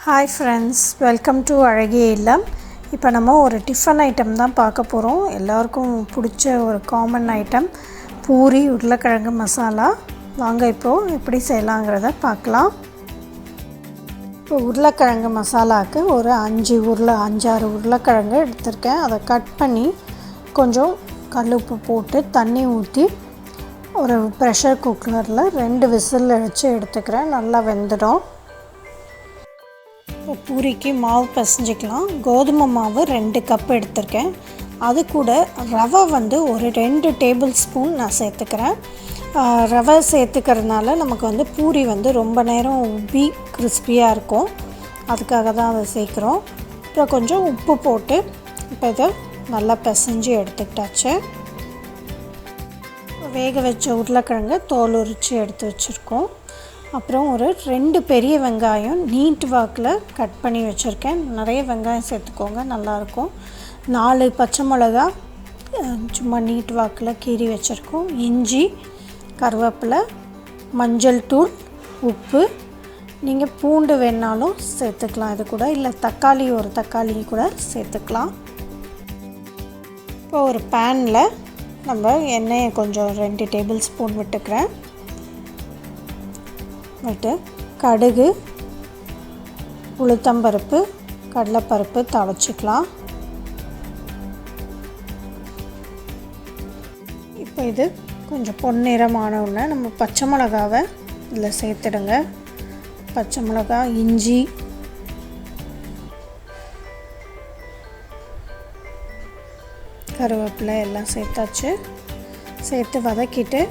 Hi friends, welcome to Azhagiya Illam. இப்போ நம்ம ஒரு டிஃபன் ஐட்டம் தான் பார்க்க போகிறோம். எல்லாருக்கும் பிடிச்ச ஒரு காமன் ஐட்டம் பூரி உருளைக்கிழங்கு மசாலா. வாங்க இப்போது எப்படி செய்யலாங்கிறத பார்க்கலாம். இப்போ உருளைக்கிழங்கு மசாலாவுக்கு ஒரு 5-6 உருளைக்கிழங்கு எடுத்திருக்கேன். அதை கட் பண்ணி கொஞ்சம் கல்லுப்பு போட்டு தண்ணி ஊற்றி ஒரு ப்ரெஷர் குக்கரில் 2 விசில் வச்சு எடுத்துக்கிறேன். நல்லா வெந்துடும். இப்போ பூரிக்கு மாவு பிசைஞ்சிக்கலாம். கோதுமை மாவு 2 கப் எடுத்திருக்கேன். அது கூட ரவை ஒரு 2 டேபிள் ஸ்பூன் நான் சேர்த்துக்கிறேன். ரவை சேர்த்துக்கிறதுனால நமக்கு பூரி ரொம்ப நேரம் உப்பி கிறிஸ்பியாக இருக்கும். அதுக்காக தான் அதை சேர்க்குறோம். அப்புறம் கொஞ்சம் உப்பு போட்டு இப்போ இதை நல்லா பிசைஞ்சு எடுத்துக்கிட்டாச்சு. வேக வச்ச உருளைக்கிழங்கு தோல் உரித்து எடுத்து வச்சுருக்கோம். அப்புறம் ஒரு 2 பெரிய வெங்காயம் நீட் வாக்கில் கட் பண்ணி வச்சுருக்கேன். நிறைய வெங்காயம் சேர்த்துக்கோங்க, நல்லாயிருக்கும். 4 பச்சை மிளகா சும்மா நீட் வாக்கில் கீறி வச்சுருக்கோம். இஞ்சி, கருவேப்பிலை, மஞ்சள் தூள், உப்பு. நீங்கள் பூண்டு வேணாலும் சேர்த்துக்கலாம் இது கூட, இல்லை ஒரு தக்காளி கூட சேர்த்துக்கலாம். இப்போ ஒரு பேனில் நம்ம எண்ணெயை கொஞ்சம் 2 டேபிள் ஸ்பூன் விட்டுக்கிறேன். விட்டு கடுகு, உளுத்தம்பருப்பு, கடலைப்பருப்பு தாளிச்சிக்கலாம். இப்போ இது கொஞ்சம் பொன்னிறமான உடனே நம்ம பச்சை மிளகாவை இதில் சேர்த்துடுங்க. பச்சை மிளகா, இஞ்சி, கருவேப்பிலை எல்லாம் சேர்த்தாச்சு. சேர்த்து வதக்கிட்டு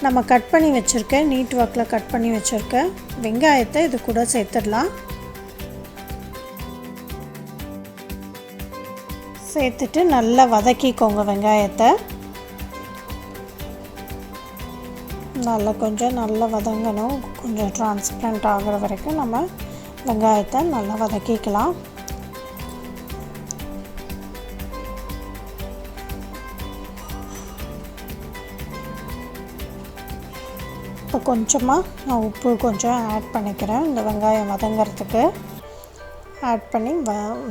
நம்ம கட் பண்ணி வச்சுருக்க நீட் வாக்கில் கட் பண்ணி வச்சுருக்க வெங்காயத்தை இது கூட சேர்த்துடலாம். சேர்த்துட்டு நல்லா வதக்கிக்கோங்க. வெங்காயத்தை நல்லா வதங்கணும். கொஞ்சம் டிரான்ஸ்பரண்ட் ஆகிற வரைக்கும் நம்ம வெங்காயத்தை நல்லா வதக்கிக்கலாம். இப்போ கொஞ்சமாக நான் உப்பு கொஞ்சம் ஆட் பண்ணிக்கிறேன். இந்த வெங்காயம் வதங்கிறதுக்கு ஆட் பண்ணி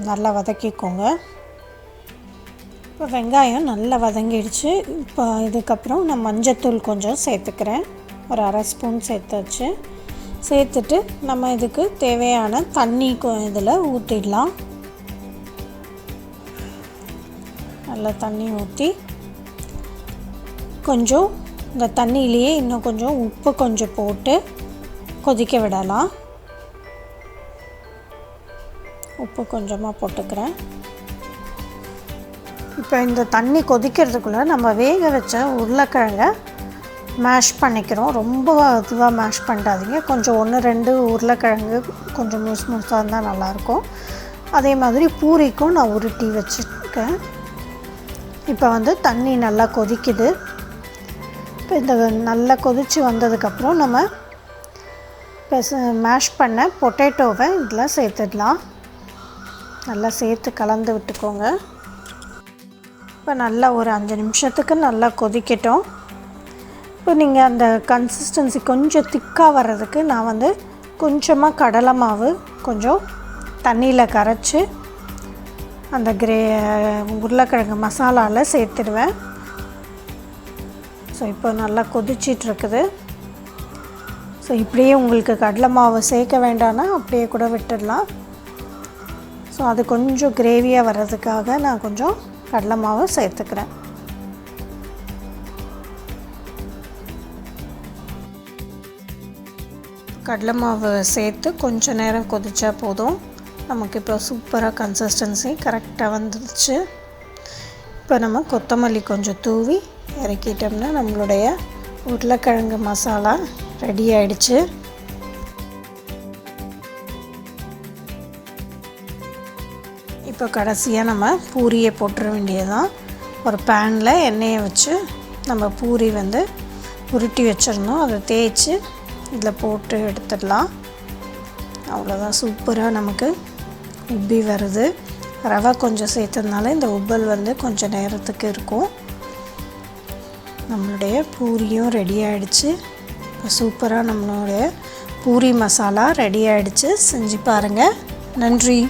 நல்லா வதக்கிக்கோங்க. இப்போ வெங்காயம் நல்லா வதங்கிடுச்சு. இப்போ இதுக்கப்புறம் நான் மஞ்சத்தூள் கொஞ்சம் சேர்த்துக்கிறேன். ஒரு 1/2 ஸ்பூன் சேர்த்தாச்சு. சேர்த்துட்டு நம்ம இதுக்கு தேவையான தண்ணி இதில் ஊற்றிடலாம். நல்லா தண்ணி ஊற்றி கொஞ்சம் இந்த தண்ணியிலேயே இன்னும் கொஞ்சம் உப்பு கொஞ்சம் போட்டு கொதிக்க விடலாம். உப்பு கொஞ்சமாக போட்டுக்கிறேன். இப்போ இந்த தண்ணி கொதிக்கிறதுக்குள்ளே நம்ம வேக வச்ச உருளைக்கிழங்கை மேஷ் பண்ணிக்கிறோம். ரொம்ப இதுவாக மேஷ் பண்ணிடாதீங்க. கொஞ்சம் 1-2 உருளைக்கிழங்கு கொஞ்சம் முழுசாக இருந்தால் நல்லாயிருக்கும். அதே மாதிரி பூரிக்கும் நான் உருட்டி வச்சுருக்கேன். இப்போ தண்ணி நல்லா கொதிக்குது. இப்போ இந்த நல்லா கொதித்து வந்ததுக்கப்புறம் நம்ம மேஷ் பண்ண பொட்டேட்டோவை இதில் சேர்த்துடலாம். நல்லா சேர்த்து கலந்து விட்டுக்கோங்க. இப்போ நல்லா ஒரு 5 நிமிஷத்துக்கு நல்லா கொதிக்கட்டும். இப்போ நீங்கள் அந்த கன்சிஸ்டன்சி கொஞ்சம் திக்காக வர்றதுக்கு நான் கொஞ்சமாக கடலை மாவு கொஞ்சம் தண்ணியில் கரைச்சி அந்த உருளைக்கிழங்கு மசாலாவில் சேர்த்துடுவேன். ஸோ இப்போ நல்லா கொதிச்சிட்ருக்குது. ஸோ இப்படியே உங்களுக்கு கடலை மாவு சேர்க்க வேண்டாம்னா அப்படியே கூட விட்டுடலாம். ஸோ அது கொஞ்சம் கிரேவியாக வர்றதுக்காக நான் கொஞ்சம் கடலை மாவு சேர்த்துக்கிறேன். கடலை மாவு சேர்த்து கொஞ்சம் நேரம் கொதிச்சா போதும். நமக்கு இப்போ சூப்பராக கன்சிஸ்டன்சி கரெக்டாக வந்துடுச்சு. இப்போ நம்ம கொத்தமல்லி கொஞ்சம் தூவி இறக்கிட்டோம்னா நம்மளுடைய உருளைக்கிழங்கு மசாலா ரெடி ஆயிடுச்சு. இப்போ கடைசியாக நம்ம பூரியை போட்டுற வேண்டியதுதான். ஒரு பேனில் எண்ணெயை வச்சு நம்ம பூரி உருட்டி வச்சிடணும். அதை தேய்ச்சி இதில் போட்டு எடுத்துடலாம். அவ்வளோதான், சூப்பராக நமக்கு உப்பி வருது. ரவை கொஞ்சம் சேர்த்ததுனால இந்த உப்பல் கொஞ்சம் நேரத்துக்கு இருக்கும். நம்மளுடைய பூரியும் ரெடி ஆகிடுச்சு. இப்போ சூப்பராக நம்மளுடைய பூரி மசாலா ரெடி ஆகிடுச்சு. செஞ்சு பாருங்கள். நன்றி.